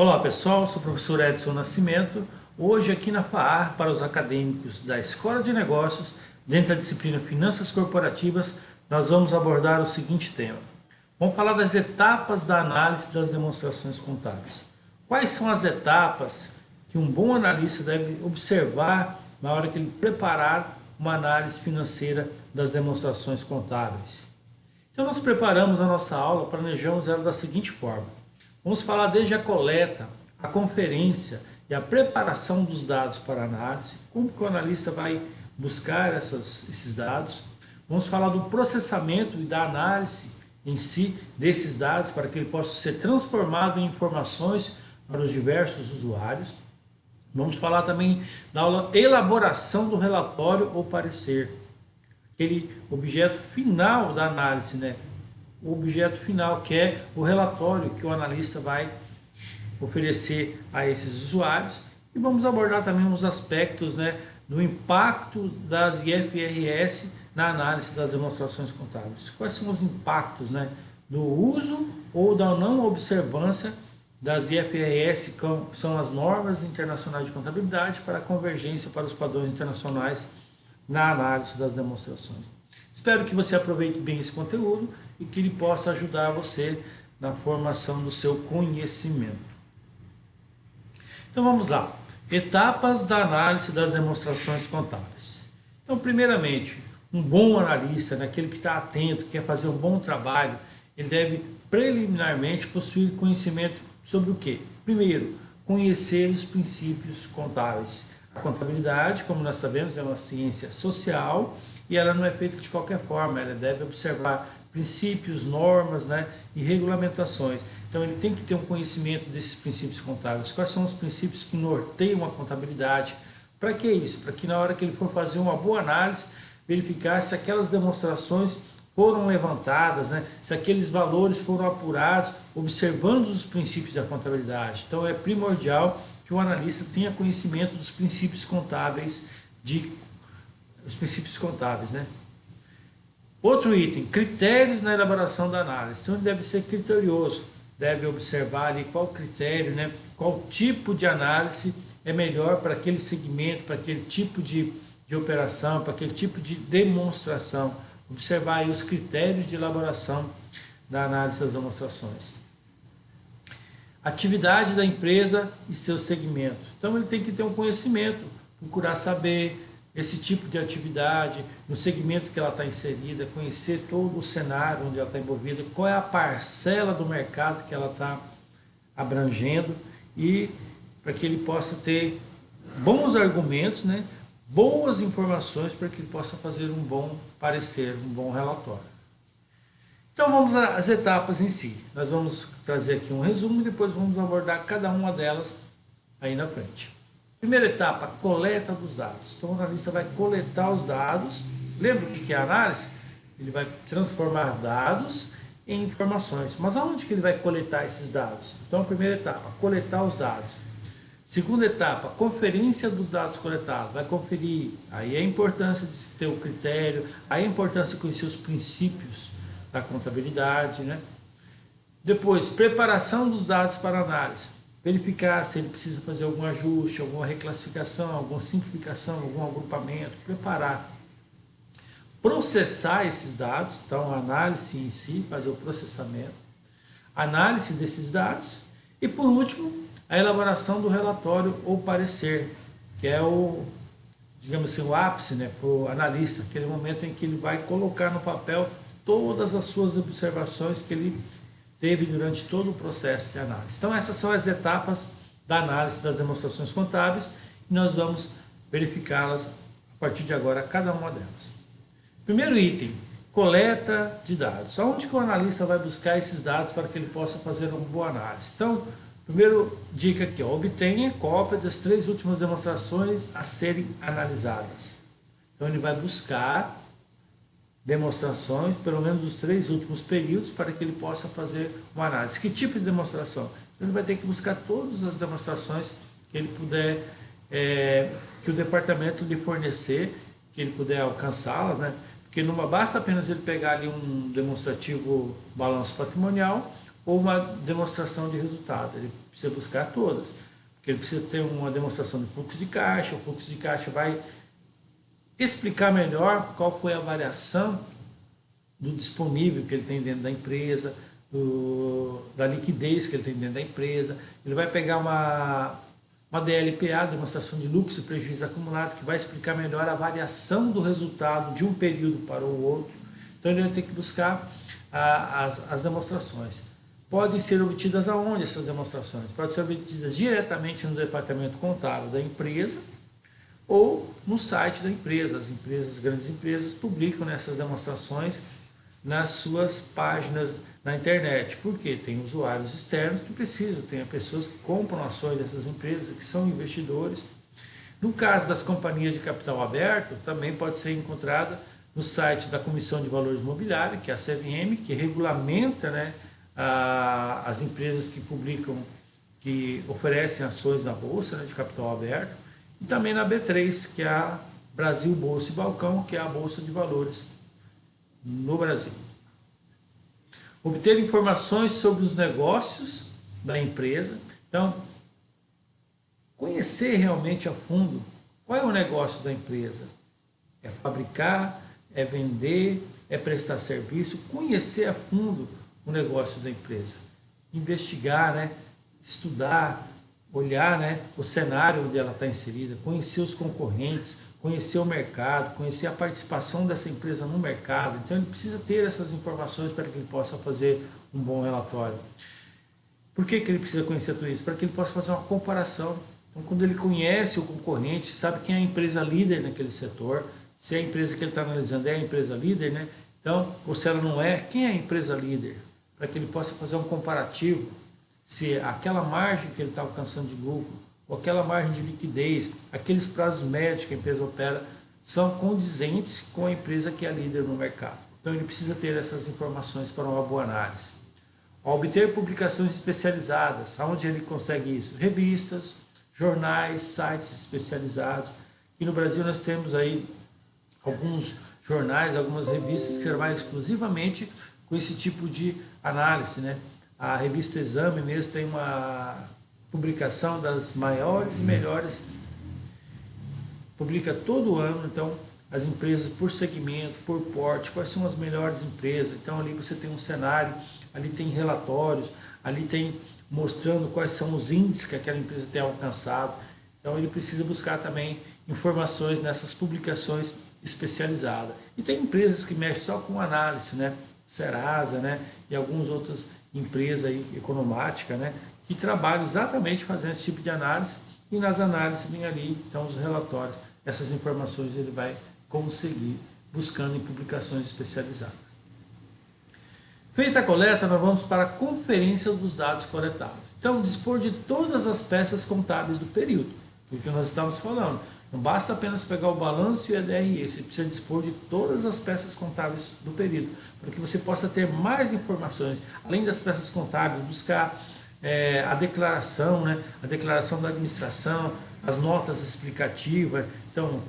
Olá pessoal, sou o professor Edson Nascimento, hoje aqui na FAAR para os acadêmicos da Escola de Negócios, dentro da disciplina Finanças Corporativas, nós vamos abordar o seguinte tema. Vamos falar das etapas da análise das demonstrações contábeis. Quais são as etapas que um bom analista deve observar na hora que ele preparar uma análise financeira das demonstrações contábeis? Então nós preparamos a nossa aula, planejamos ela da seguinte forma. Vamos falar desde a coleta, a conferência e a preparação dos dados para análise, como que o analista vai buscar esses dados. Vamos falar do processamento e da análise em si desses dados para que ele possa ser transformado em informações para os diversos usuários. Vamos falar também da elaboração do relatório ou parecer, aquele objeto final da análise, né? O objeto final, que é o relatório que o analista vai oferecer a esses usuários. E vamos abordar também uns aspectos, né, do impacto das IFRS na análise das demonstrações contábeis. Quais são os impactos, né, do uso ou da não observância das IFRS, que são as normas internacionais de contabilidade, para a convergência para os padrões internacionais na análise das demonstrações. Espero que você aproveite bem esse conteúdo e que ele possa ajudar você na formação do seu conhecimento. Então vamos lá. Etapas da análise das demonstrações contábeis. Então, primeiramente, um bom analista, né, aquele que está atento, que quer fazer um bom trabalho, ele deve preliminarmente possuir conhecimento sobre o quê? Primeiro, conhecer os princípios contábeis. A contabilidade, como nós sabemos, é uma ciência social e ela não é feita de qualquer forma, ela deve observar princípios, normas, né, e regulamentações. Então ele tem que ter um conhecimento desses princípios contábeis. Quais são os princípios que norteiam a contabilidade? Para que isso? Para que na hora que ele for fazer uma boa análise, verificar se aquelas demonstrações foram levantadas, né, se aqueles valores foram apurados, observando os princípios da contabilidade. Então é primordial que o analista tenha conhecimento dos princípios contábeis, né? Outro item, critérios na elaboração da análise. Então ele deve ser criterioso, deve observar ali qual critério, né, qual tipo de análise é melhor para aquele segmento, para aquele tipo de operação, para aquele tipo de demonstração. Observar aí os critérios de elaboração da análise das demonstrações. Atividade da empresa e seu segmento. Então ele tem que ter um conhecimento, procurar saber esse tipo de atividade, no segmento que ela está inserida, conhecer todo o cenário onde ela está envolvida, qual é a parcela do mercado que ela está abrangendo, e para que ele possa ter bons argumentos, né, boas informações para que ele possa fazer um bom parecer, um bom relatório. Então vamos às etapas em si. Nós vamos trazer aqui um resumo e depois vamos abordar cada uma delas aí na frente. Primeira etapa, coleta dos dados. Então o analista vai coletar os dados. Lembra o que é a análise? Ele vai transformar dados em informações. Mas aonde que ele vai coletar esses dados? Então a primeira etapa, coletar os dados. Segunda etapa, conferência dos dados coletados. Vai conferir. Aí a importância de ter o critério, aí a importância de conhecer os princípios da contabilidade, né? Depois, preparação dos dados para análise. Verificar se ele precisa fazer algum ajuste, alguma reclassificação, alguma simplificação, algum agrupamento, preparar. Processar esses dados, então a análise em si, fazer o processamento, análise desses dados e, por último, a elaboração do relatório ou parecer, que é o, digamos assim, o ápice, né, para o analista, aquele momento em que ele vai colocar no papel todas as suas observações que ele teve durante todo o processo de análise. Então essas são as etapas da análise das demonstrações contábeis e nós vamos verificá-las a partir de agora, cada uma delas. Primeiro item, coleta de dados. Aonde que o analista vai buscar esses dados para que ele possa fazer uma boa análise? Então, primeiro dica aqui, ó, obtenha cópia das 3 últimas demonstrações a serem analisadas. Então ele vai buscar demonstrações, pelo menos os 3 últimos períodos, para que ele possa fazer uma análise. Que tipo de demonstração? Ele vai ter que buscar todas as demonstrações que ele puder, que o departamento lhe fornecer, que ele puder alcançá-las, né? Porque não basta apenas ele pegar ali um demonstrativo balanço patrimonial ou uma demonstração de resultado. Ele precisa buscar todas, porque ele precisa ter uma demonstração de fluxo de caixa. O fluxo de caixa vai explicar melhor qual foi a variação do disponível que ele tem dentro da empresa, da liquidez que ele tem dentro da empresa. Ele vai pegar uma DLPA, demonstração de lucro e prejuízo acumulado, que vai explicar melhor a variação do resultado de um período para o outro. Então ele vai ter que buscar as demonstrações. Podem ser obtidas aonde essas demonstrações? Podem ser obtidas diretamente no departamento contábil da empresa ou no site da empresa. As grandes empresas publicam essas demonstrações nas suas páginas na internet. Porque tem usuários externos que precisam, tem pessoas que compram ações dessas empresas, que são investidores. No caso das companhias de capital aberto, também pode ser encontrada no site da Comissão de Valores Mobiliários, que é a CVM, que regulamenta, né, as empresas que publicam, que oferecem ações na Bolsa, né, de capital aberto, e também na B3, que é a Brasil Bolsa e Balcão, que é a Bolsa de Valores no Brasil. Obter informações sobre os negócios da empresa. Então, conhecer realmente a fundo qual é o negócio da empresa. É fabricar, é vender, é prestar serviço, conhecer a fundo o negócio da empresa. Investigar, né? Estudar, olhar, né, o cenário onde ela está inserida, conhecer os concorrentes, conhecer o mercado, conhecer a participação dessa empresa no mercado. Então ele precisa ter essas informações para que ele possa fazer um bom relatório. Por que ele precisa conhecer tudo isso? Para que ele possa fazer uma comparação. Então quando ele conhece o concorrente, sabe quem é a empresa líder naquele setor, se a empresa que ele está analisando é a empresa líder, né? Então, ou se ela não é, quem é a empresa líder? Para que ele possa fazer um comparativo, se aquela margem que ele está alcançando de lucro, ou aquela margem de liquidez, aqueles prazos médios que a empresa opera, são condizentes com a empresa que é líder no mercado. Então ele precisa ter essas informações para uma boa análise. Ao obter publicações especializadas, aonde ele consegue isso? Revistas, jornais, sites especializados. E no Brasil nós temos aí alguns jornais, algumas revistas que trabalham exclusivamente com esse tipo de análise, né? A revista Exame mesmo tem uma publicação das maiores e melhores, publica todo ano, então as empresas por segmento, por porte, quais são as melhores empresas. Então ali você tem um cenário, ali tem relatórios, ali tem mostrando quais são os índices que aquela empresa tem alcançado. Então ele precisa buscar também informações nessas publicações especializadas. E tem empresas que mexem só com análise, né? Serasa, né? E algumas outras empresas aí, economática, né? Que trabalham exatamente fazendo esse tipo de análise, e nas análises vem ali, então, os relatórios. Essas informações ele vai conseguir buscando em publicações especializadas. Feita a coleta, nós vamos para a conferência dos dados coletados. Então, dispor de todas as peças contábeis do período, porque nós estamos falando. Não basta apenas pegar o balanço e a DRE, você precisa dispor de todas as peças contábeis do período, para que você possa ter mais informações, além das peças contábeis, buscar a declaração, né? A declaração da administração, as notas explicativas, então,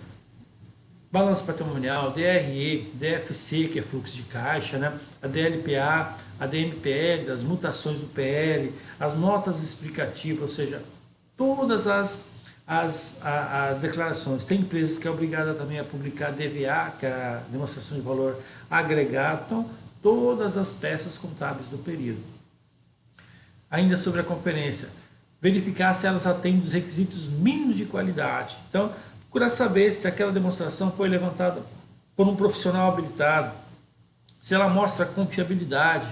balanço patrimonial, DRE, DFC, que é fluxo de caixa, né? A DLPA, a DMPL, as mutações do PL, as notas explicativas, ou seja, todas as declarações. Tem empresas que é obrigada também a publicar DVA, que é a demonstração de valor agregado. Então, todas as peças contábeis do período. Ainda sobre a conferência, verificar se elas atendem os requisitos mínimos de qualidade. Então, procurar saber se aquela demonstração foi levantada por um profissional habilitado, se ela mostra confiabilidade,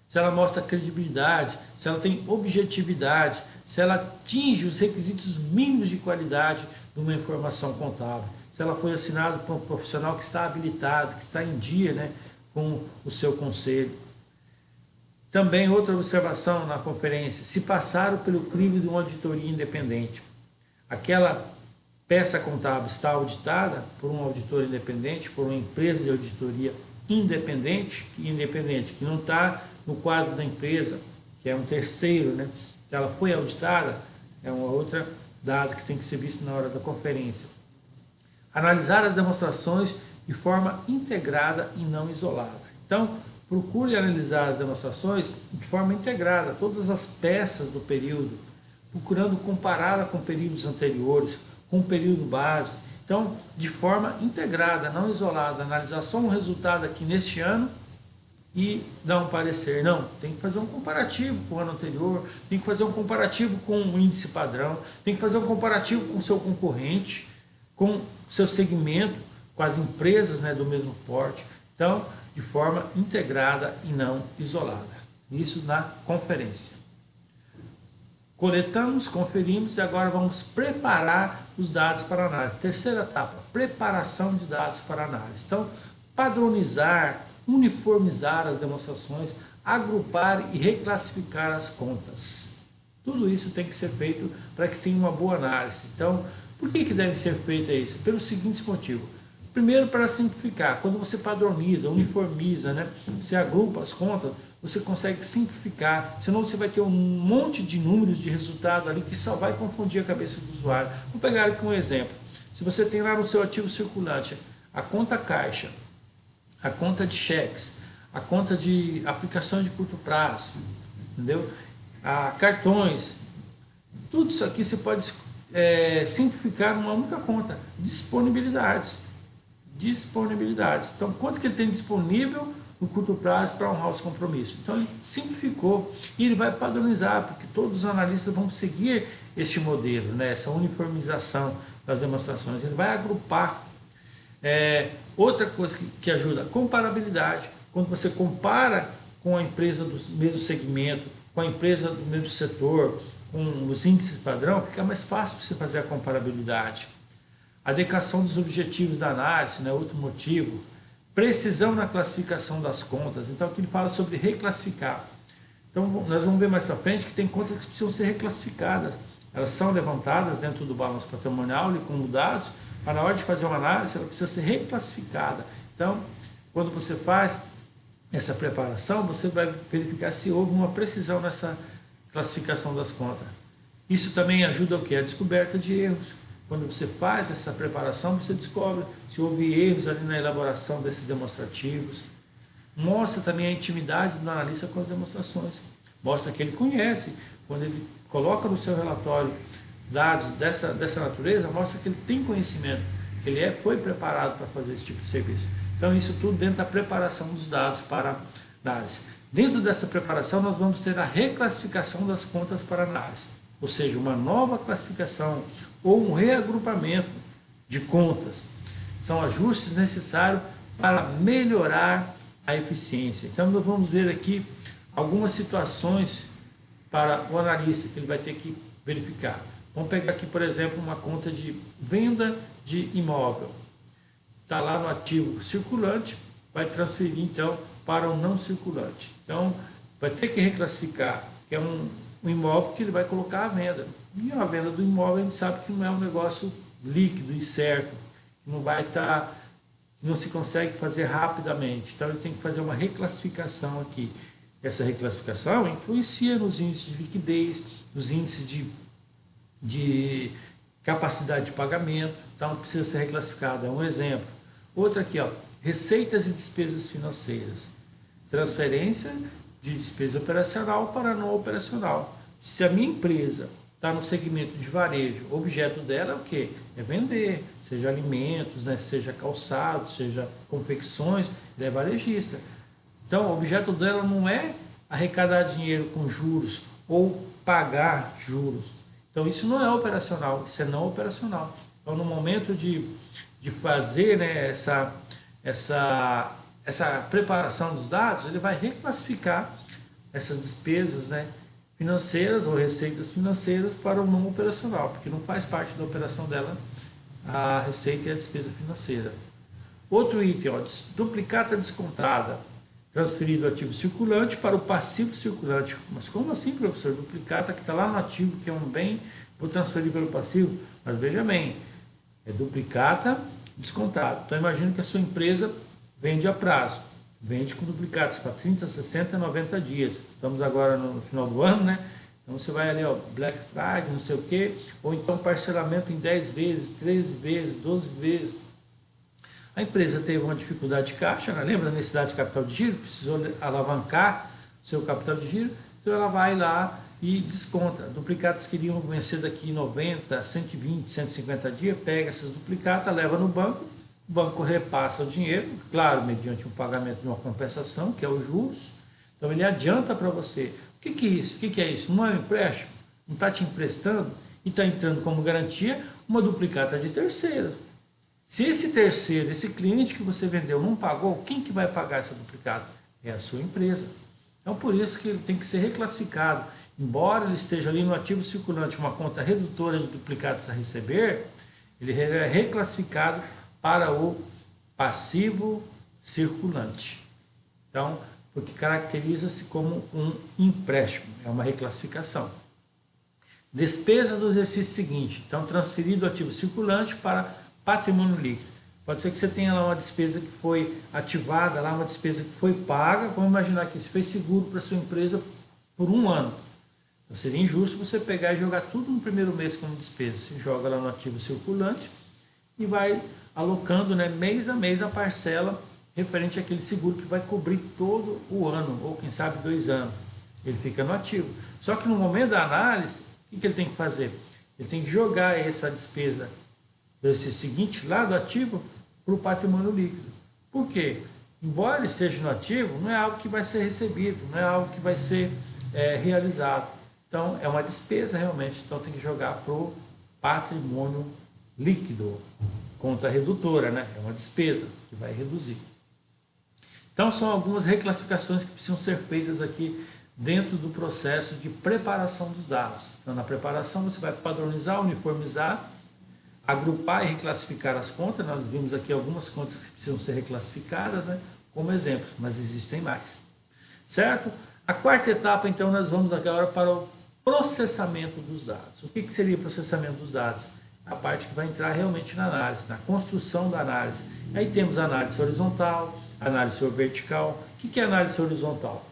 se ela mostra credibilidade, se ela tem objetividade, se ela atinge os requisitos mínimos de qualidade de uma informação contábil, se ela foi assinada por um profissional que está habilitado, que está em dia, né, com o seu conselho. Também outra observação na conferência, se passaram pelo crivo de uma auditoria independente. Aquela peça contábil está auditada por um auditor independente, por uma empresa de auditoria independente, que não está no quadro da empresa, que é um terceiro, né? Ela foi auditada, é uma outra dado que tem que ser visto na hora da conferência. Analisar as demonstrações de forma integrada e não isolada. Então, procure analisar as demonstrações de forma integrada, todas as peças do período, procurando compará-la com períodos anteriores, com o período base. Então, de forma integrada, não isolada, analisar só um resultado aqui neste ano e dar um parecer. Não, tem que fazer um comparativo com o ano anterior, tem que fazer um comparativo com o índice padrão, tem que fazer um comparativo com o seu concorrente, com o seu segmento, com as empresas, né, do mesmo porte. Então, de forma integrada e não isolada. Isso na conferência. Coletamos, conferimos e agora vamos preparar os dados para análise. Terceira etapa, preparação de dados para análise. Então, padronizar, uniformizar as demonstrações, agrupar e reclassificar as contas. Tudo isso tem que ser feito para que tenha uma boa análise. Então, por que deve ser feito isso? Pelos seguintes motivos. Primeiro, para simplificar. Quando você padroniza, uniformiza, né? Você agrupa as contas, você consegue simplificar. Senão você vai ter um monte de números de resultado ali que só vai confundir a cabeça do usuário. Vou pegar aqui um exemplo. Se você tem lá no seu ativo circulante a conta caixa, a conta de cheques, a conta de aplicações de curto prazo, entendeu? Cartões, tudo isso aqui você pode simplificar numa única conta. Disponibilidades. Então, quanto que ele tem disponível no curto prazo para honrar os compromissos? Então, ele simplificou e ele vai padronizar, porque todos os analistas vão seguir este modelo, né? Essa uniformização das demonstrações. Ele vai agrupar. Outra coisa que ajuda, comparabilidade. Quando você compara com a empresa do mesmo segmento, com a empresa do mesmo setor, com os índices padrão, fica mais fácil para você fazer a comparabilidade. Adequação dos objetivos da análise, né? Outro motivo. Precisão na classificação das contas. Então, aqui ele fala sobre reclassificar. Então, nós vamos ver mais para frente que tem contas que precisam ser reclassificadas. Elas são levantadas dentro do balanço patrimonial e como dados, mas na hora de fazer uma análise, ela precisa ser reclassificada. Então, quando você faz essa preparação, você vai verificar se houve uma precisão nessa classificação das contas. Isso também ajuda o quê? A descoberta de erros. Quando você faz essa preparação, você descobre se houve erros ali na elaboração desses demonstrativos. Mostra também a intimidade do analista com as demonstrações. Mostra que ele conhece. Quando ele coloca no seu relatório dados dessa natureza, mostra que ele tem conhecimento, que ele foi preparado para fazer esse tipo de serviço. Então, isso tudo dentro da preparação dos dados para análise. Dentro dessa preparação, nós vamos ter a reclassificação das contas para análise. Ou seja, uma nova classificação ou um reagrupamento de contas. São ajustes necessários para melhorar a eficiência. Então, nós vamos ver aqui algumas situações para o analista que ele vai ter que verificar. Vamos pegar aqui, por exemplo, uma conta de venda de imóvel. Está lá no ativo circulante, vai transferir então para o não circulante. Então, vai ter que reclassificar, que é um imóvel que ele vai colocar à venda. E a venda do imóvel a gente sabe que não é um negócio líquido e certo, que não vai estar, que não se consegue fazer rapidamente. Então ele tem que fazer uma reclassificação aqui. Essa reclassificação influencia nos índices de liquidez, nos índices de capacidade de pagamento. Então precisa ser reclassificado. É um exemplo. Outro aqui, ó, receitas e despesas financeiras. Transferência de despesa operacional para não operacional. Se a minha empresa está no segmento de varejo, o objeto dela é o quê? É vender, seja alimentos, né? Seja calçados, seja confecções, ele é varejista. Então, o objeto dela não é arrecadar dinheiro com juros ou pagar juros. Então, isso não é operacional, isso é não operacional. Então, no momento de fazer, né, essa preparação dos dados, ele vai reclassificar essas despesas, né, financeiras ou receitas financeiras para o não operacional, porque não faz parte da operação dela a receita e a despesa financeira. Outro item, ó, duplicata descontada, transferir do ativo circulante para o passivo circulante. Mas como assim, professor? Duplicata que está lá no ativo, que é um bem, vou transferir pelo passivo? Mas veja bem, é duplicata descontado. Então imagine que a sua empresa vende a prazo, vende com duplicatas para 30, 60, 90 dias. Estamos agora no final do ano, né? Então você vai ali, ó, Black Friday, não sei o quê, ou então parcelamento em 10 vezes, 13 vezes, 12 vezes. A empresa teve uma dificuldade de caixa, né? Lembra da necessidade de capital de giro? Precisou alavancar seu capital de giro, então ela vai lá e desconta. Duplicatas queriam vencer daqui 90, 120, 150 dias, pega essas duplicatas, leva no banco, o banco repassa o dinheiro, claro, mediante um pagamento de uma compensação, que é os juros. Então ele adianta para você. O que é isso? O que é isso? Não é um empréstimo? Não está te emprestando e está entrando como garantia uma duplicata de terceiro. Se esse terceiro, esse cliente que você vendeu não pagou, quem que vai pagar essa duplicata? É a sua empresa. Então por isso que ele tem que ser reclassificado. Embora ele esteja ali no ativo circulante, uma conta redutora de duplicatas a receber, ele é reclassificado para o passivo circulante. Então, porque caracteriza-se como um empréstimo, é uma reclassificação. Despesa do exercício seguinte, então transferido do ativo circulante para patrimônio líquido. Pode ser que você tenha lá uma despesa que foi ativada, lá uma despesa que foi paga, vamos imaginar que você fez seguro para sua empresa por 1 ano. Então seria injusto você pegar e jogar tudo no primeiro mês como despesa. Você joga lá no ativo circulante e vai alocando, né, mês a mês a parcela referente àquele seguro que vai cobrir todo o ano, ou quem sabe 2 anos. Ele fica no ativo. Só que no momento da análise, o que ele tem que fazer? Ele tem que jogar essa despesa desse seguinte lá do ativo para o patrimônio líquido. Por quê? Embora ele esteja no ativo, não é algo que vai ser recebido, não é algo que vai ser realizado. Então, é uma despesa realmente, então tem que jogar para o patrimônio líquido. Conta redutora, né? É uma despesa que vai reduzir. Então, são algumas reclassificações que precisam ser feitas aqui dentro do processo de preparação dos dados. Então, na preparação, você vai padronizar, uniformizar, agrupar e reclassificar as contas. Nós vimos aqui algumas contas que precisam ser reclassificadas, né, como exemplos, mas existem mais. Certo? A quarta etapa, então, nós vamos agora para o processamento dos dados. O que seria o processamento dos dados? A parte que vai entrar realmente na análise, na construção da análise. Aí temos a análise horizontal, análise vertical. O que é análise horizontal?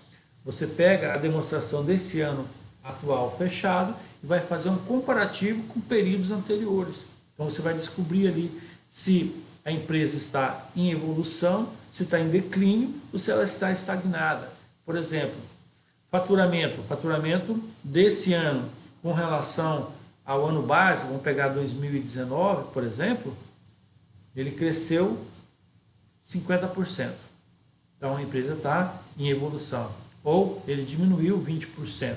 Você pega a demonstração desse ano atual fechado e vai fazer um comparativo com períodos anteriores. Então você vai descobrir ali se a empresa está em evolução, se está em declínio ou se ela está estagnada. Por exemplo, faturamento desse ano com relação ao ano base, vamos pegar 2019, por exemplo, ele cresceu 50%. Então a empresa está em evolução. Ou ele diminuiu 20%.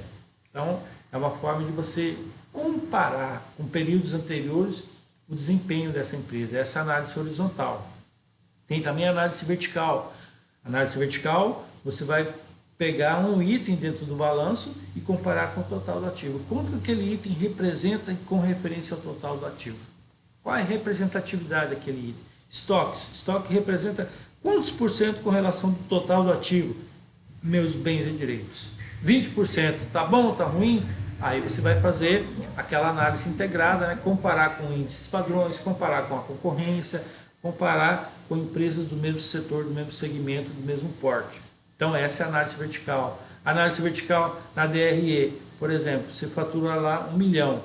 Então é uma forma de você comparar com períodos anteriores o desempenho dessa empresa. Essa é a análise horizontal. Tem também a análise vertical. Análise vertical, você vai pegar um item dentro do balanço e comparar com o total do ativo. Quanto aquele item representa com referência ao total do ativo? Qual é a representatividade daquele item? Estoque representa quantos por cento com relação do total do ativo? Meus bens e direitos. 20%, tá bom, tá ruim? Aí você vai fazer aquela análise integrada, né? Comparar com índices padrões, comparar com a concorrência, comparar com empresas do mesmo setor, do mesmo segmento, do mesmo porte. Então essa é a análise vertical. Análise vertical na DRE, por exemplo, você fatura lá 1 milhão,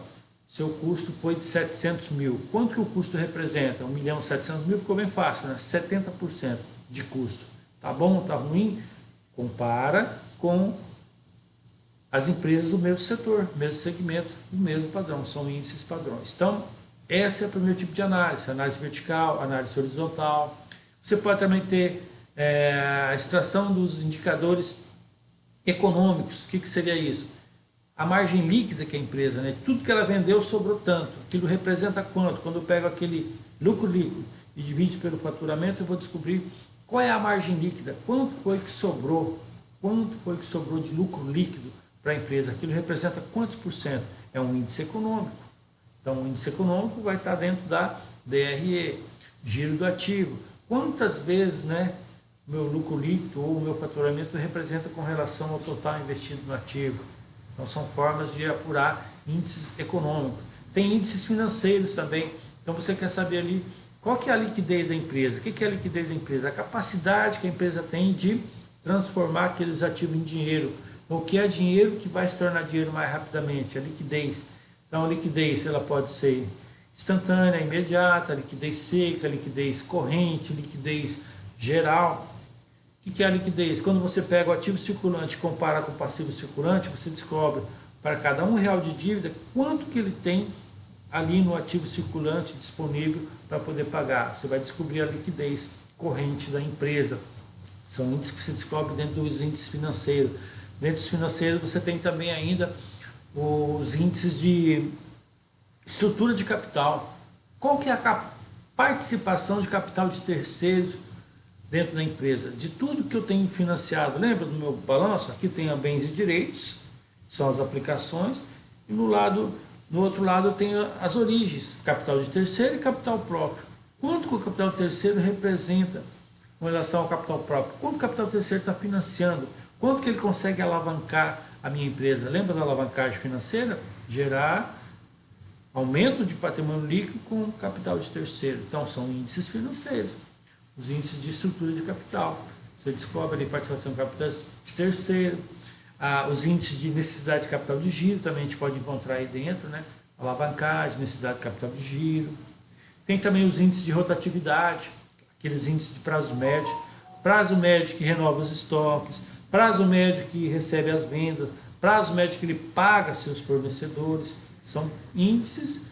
seu custo foi de 700 mil. Quanto que o custo representa? 1 milhão 700 mil, ficou bem fácil, né? 70% de custo. Tá bom, tá ruim? Compara com as empresas do mesmo setor, mesmo segmento, do mesmo padrão, são índices padrões. Então, esse é o primeiro tipo de análise vertical, análise horizontal. Você pode também ter a extração dos indicadores econômicos. O que seria isso? A margem líquida que a empresa, né? Tudo que ela vendeu sobrou tanto, aquilo representa quanto? Quando eu pego aquele lucro líquido e divide pelo faturamento, eu vou descobrir qual é a margem líquida, quanto foi que sobrou de lucro líquido para a empresa, aquilo representa quantos por cento? É um índice econômico. Então, o índice econômico vai estar dentro da DRE, giro do ativo. Quantas vezes, né, meu lucro líquido ou o meu faturamento representa com relação ao total investido no ativo? Então, são formas de apurar índices econômicos. Tem índices financeiros também. Então, você quer saber ali qual que é a liquidez da empresa. O que é a liquidez da empresa? A capacidade que a empresa tem de transformar aqueles ativos em dinheiro. O que é dinheiro que vai se tornar dinheiro mais rapidamente? A liquidez. Então, a liquidez ela pode ser instantânea, imediata, liquidez seca, liquidez corrente, liquidez geral. O que é a liquidez? Quando você pega o ativo circulante e compara com o passivo circulante, você descobre para cada R$1 de dívida quanto que ele tem ali no ativo circulante disponível para poder pagar. Você vai descobrir a liquidez corrente da empresa. São índices que você descobre dentro dos índices financeiros. Dentro dos financeiros você tem também ainda os índices de estrutura de capital. Qual que é a participação de capital de terceiros dentro da empresa? De tudo que eu tenho financiado, lembra do meu balanço? Aqui tem a bens e direitos, são as aplicações, e no outro lado eu tenho as origens, capital de terceiro e capital próprio. Quanto que o capital terceiro representa com relação ao capital próprio? Quanto o capital terceiro está financiando? Quanto que ele consegue alavancar a minha empresa? Lembra da alavancagem financeira? Gerar aumento de patrimônio líquido com capital de terceiro. Então, são índices financeiros, os índices de estrutura de capital. Você descobre ali participação de capital de terceiro, os índices de necessidade de capital de giro, também a gente pode encontrar aí dentro, né? Alavancagem, necessidade de capital de giro. Tem também os índices de rotatividade, aqueles índices de prazo médio que renova os estoques, prazo médio que recebe as vendas, prazo médio que ele paga seus fornecedores. São índices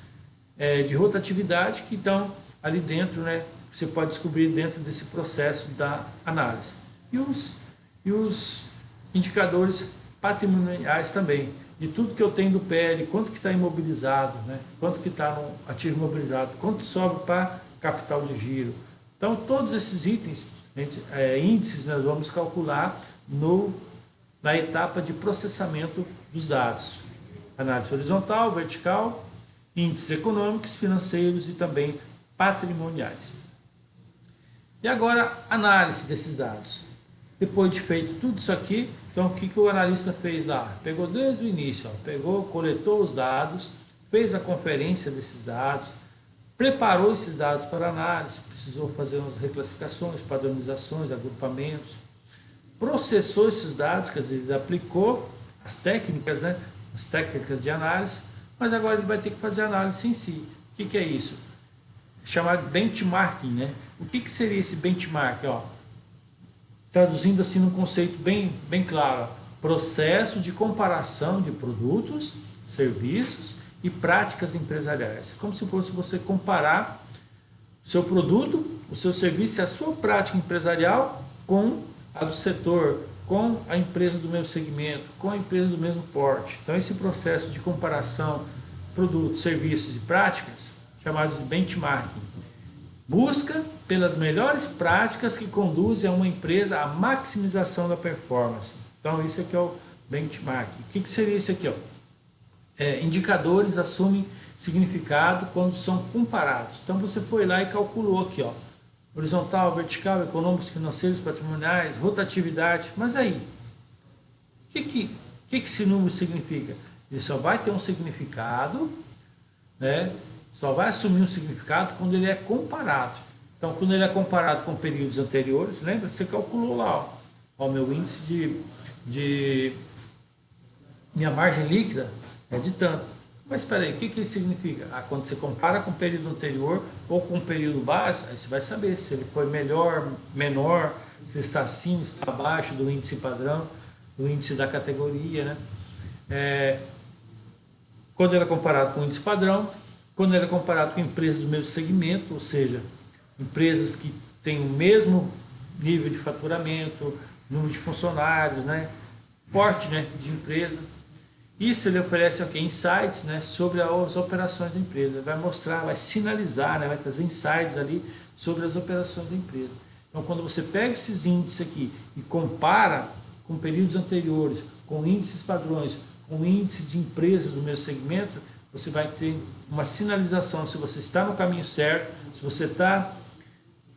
de rotatividade que estão ali dentro, né? Você pode descobrir dentro desse processo da análise. E os indicadores patrimoniais também, de tudo que eu tenho do PL, quanto que está imobilizado, né? Quanto que está no ativo imobilizado, quanto sobe para capital de giro. Então, todos esses itens, índices, nós vamos calcular na etapa de processamento dos dados. Análise horizontal, vertical, índices econômicos, financeiros e também patrimoniais. E agora, análise desses dados. Depois de feito tudo isso aqui, então o que o analista fez lá? Pegou desde o início, coletou os dados, fez a conferência desses dados, preparou esses dados para análise, precisou fazer umas reclassificações, padronizações, agrupamentos, processou esses dados, quer dizer, ele aplicou as técnicas, né? As técnicas de análise, mas agora ele vai ter que fazer a análise em si. O que é isso? Chamado benchmarking, né? O que seria esse benchmark? Traduzindo assim num conceito bem claro, processo de comparação de produtos, serviços e práticas empresariais. Como se fosse você comparar o seu produto, o seu serviço e a sua prática empresarial com a do setor, com a empresa do mesmo segmento, com a empresa do mesmo porte. Então, esse processo de comparação, produtos, serviços e práticas, chamados de benchmarking, busca pelas melhores práticas que conduzem a uma empresa à maximização da performance. Então, isso aqui é o benchmarking. O que seria isso aqui? Indicadores assumem significado quando são comparados. Então, você foi lá e calculou aqui, horizontal, vertical, econômicos, financeiros, patrimoniais, rotatividade. Mas aí, o que esse número significa? Ele só vai ter um significado, né? Só vai assumir um significado quando ele é comparado. Então, quando ele é comparado com períodos anteriores, lembra? Você calculou lá, o meu índice de minha margem líquida é de tanto. Mas espera aí, o que isso significa? Quando você compara com o período anterior ou com o período base, aí você vai saber se ele foi melhor, menor, se está acima, se está abaixo do índice padrão, do índice da categoria, né? Quando ele é comparado com o índice padrão, quando ele é comparado com empresas do mesmo segmento, ou seja, empresas que têm o mesmo nível de faturamento, número de funcionários, né? Porte, né, de empresa. Isso ele oferece insights, né, sobre as operações da empresa. Ele vai mostrar, vai sinalizar, né, vai trazer insights ali sobre as operações da empresa. Então, quando você pega esses índices aqui e compara com períodos anteriores, com índices padrões, com índice de empresas do mesmo segmento, você vai ter uma sinalização se você está no caminho certo, se você está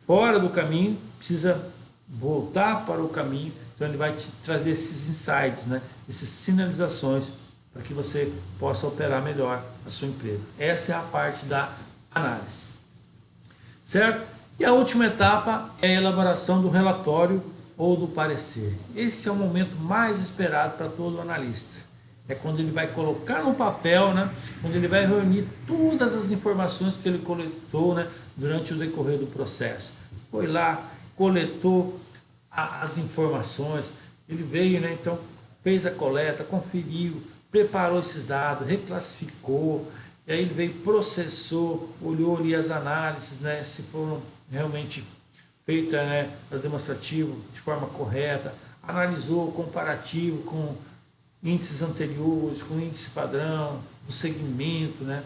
fora do caminho, precisa voltar para o caminho. Então, ele vai te trazer esses insights, né, essas sinalizações, para que você possa operar melhor a sua empresa. Essa é a parte da análise. Certo? E a última etapa é a elaboração do relatório ou do parecer. Esse é o momento mais esperado para todo analista. é quando ele vai colocar no papel, né, quando ele vai reunir todas as informações que ele coletou, né, durante o decorrer do processo. Foi lá, coletou as informações, ele veio, né, então fez a coleta, conferiu, preparou esses dados, reclassificou, e aí ele veio, processou, olhou ali as análises, né, se foram realmente feitas, né, as demonstrativas de forma correta, analisou o comparativo com índices anteriores, com índice padrão, o segmento, né?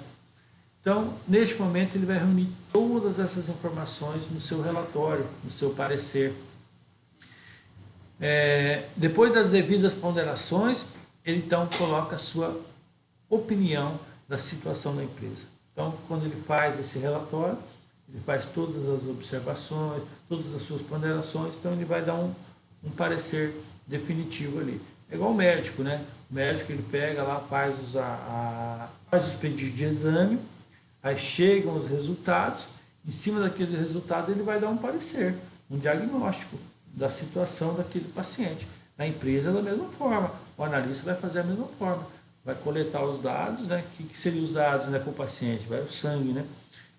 Então, neste momento, ele vai reunir todas essas informações no seu relatório, no seu parecer. Depois das devidas ponderações, ele então coloca a sua opinião da situação da empresa. Então, quando ele faz esse relatório, ele faz todas as observações, todas as suas ponderações, então ele vai dar um parecer definitivo ali. É igual o médico, né? O médico ele pega lá, faz os pedidos de exame, aí chegam os resultados, em cima daquele resultado ele vai dar um parecer, um diagnóstico da situação daquele paciente. Na empresa da mesma forma, o analista vai fazer a mesma forma, vai coletar os dados, né? Que seriam os dados, né, para o paciente? Vai o sangue, né?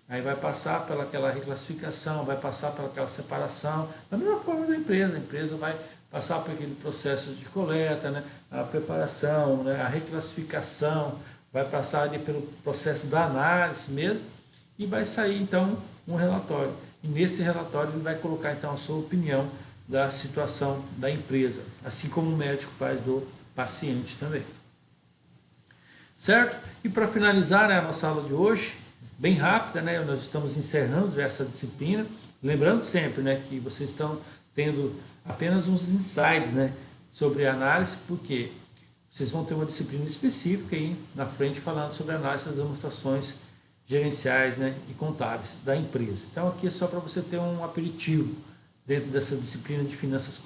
Aí vai passar pelaquela reclassificação, vai passar pelaquela separação, da mesma forma da empresa. A empresa vai passar por aquele processo de coleta, né, a preparação, né, a reclassificação, vai passar ali pelo processo da análise mesmo, e vai sair então um relatório. E nesse relatório ele vai colocar então a sua opinião da situação da empresa, assim como o médico faz do paciente também. Certo? E para finalizar, né, a nossa aula de hoje, bem rápida, né? Nós estamos encerrando essa disciplina. Lembrando sempre, né, que vocês estão tendo apenas uns insights, né, sobre a análise, porque vocês vão ter uma disciplina específica aí na frente falando sobre a análise das demonstrações gerenciais, né, e contábeis da empresa. Então aqui é só para você ter um aperitivo dentro dessa disciplina de finanças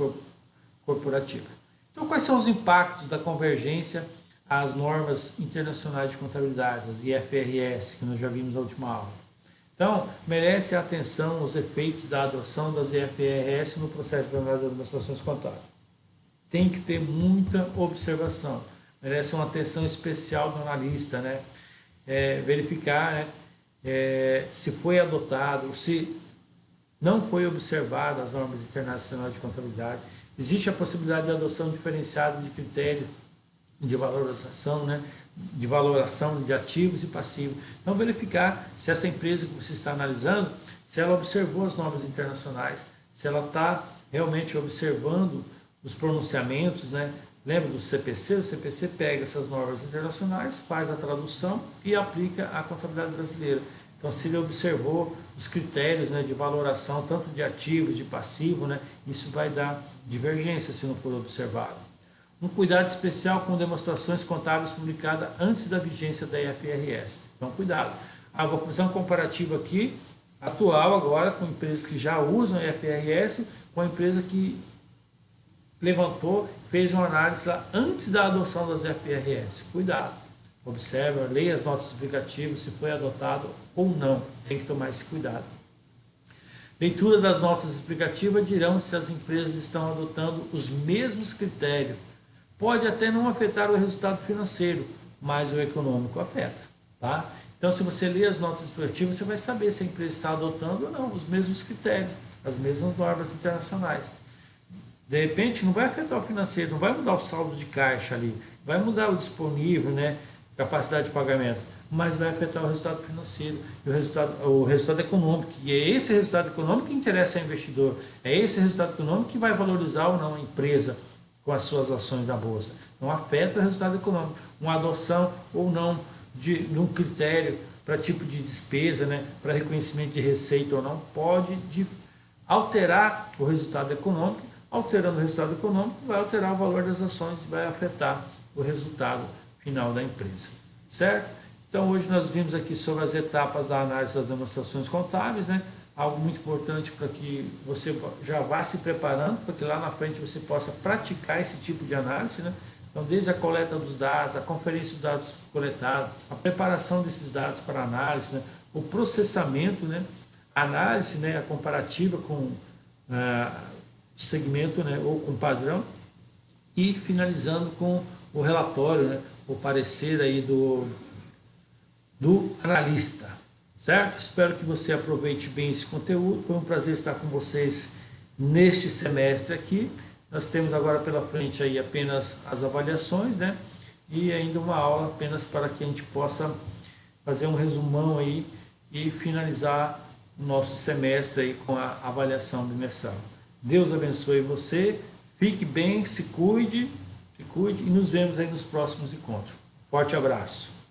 corporativas. Então quais são os impactos da convergência às normas internacionais de contabilidade, as IFRS, que nós já vimos na última aula? Então, merece atenção os efeitos da adoção das IFRS no processo de análise das demonstrações contábeis. Tem que ter muita observação, merece uma atenção especial do analista, né? Verificar, né, se foi adotado, se não foi observado as normas internacionais de contabilidade. Existe a possibilidade de adoção diferenciada de critérios de valorização, né, de valoração de ativos e passivos. Então, verificar se essa empresa que você está analisando, se ela observou as normas internacionais, se ela está realmente observando os pronunciamentos, né? Lembra do CPC? O CPC pega essas normas internacionais, faz a tradução e aplica à contabilidade brasileira. Então, se ele observou os critérios, né, de valoração, tanto de ativos, de passivo, né, isso vai dar divergência se não for observado. Um cuidado especial com demonstrações contábeis publicadas antes da vigência da IFRS. Então, cuidado. A visão comparativa aqui, atual agora, com empresas que já usam a IFRS, com a empresa que levantou, fez uma análise lá antes da adoção das IFRS. Cuidado. Observa, leia as notas explicativas, se foi adotado ou não. Tem que tomar esse cuidado. Leitura das notas explicativas dirão se as empresas estão adotando os mesmos critérios. Pode até não afetar o resultado financeiro, mas o econômico afeta, tá? Então, se você ler as notas explicativas, você vai saber se a empresa está adotando ou não os mesmos critérios, as mesmas normas internacionais. De repente, não vai afetar o financeiro, não vai mudar o saldo de caixa ali, vai mudar o disponível, né, capacidade de pagamento, mas vai afetar o resultado financeiro e o resultado econômico, e é esse resultado econômico que interessa ao investidor, é esse resultado econômico que vai valorizar ou não a empresa com as suas ações na bolsa. Então afeta o resultado econômico. Uma adoção ou não de um critério para tipo de despesa, né, para reconhecimento de receita ou não, pode alterar o resultado econômico. Alterando o resultado econômico, vai alterar o valor das ações e vai afetar o resultado final da empresa. Certo? Então hoje nós vimos aqui sobre as etapas da análise das demonstrações contábeis, né? Algo muito importante para que você já vá se preparando, para que lá na frente você possa praticar esse tipo de análise, né? Então, desde a coleta dos dados, a conferência dos dados coletados, a preparação desses dados para análise, né? O processamento, né? A análise, né? A comparativa com segmento, né? Ou com padrão, e finalizando com o relatório, né? o parecer aí do analista, certo? Espero que você aproveite bem esse conteúdo. Foi um prazer estar com vocês neste semestre aqui. Nós temos agora pela frente aí apenas as avaliações, né? E ainda uma aula apenas para que a gente possa fazer um resumão aí e finalizar o nosso semestre aí com a avaliação bimestral. Deus abençoe você, fique bem, se cuide e nos vemos aí nos próximos encontros. Forte abraço.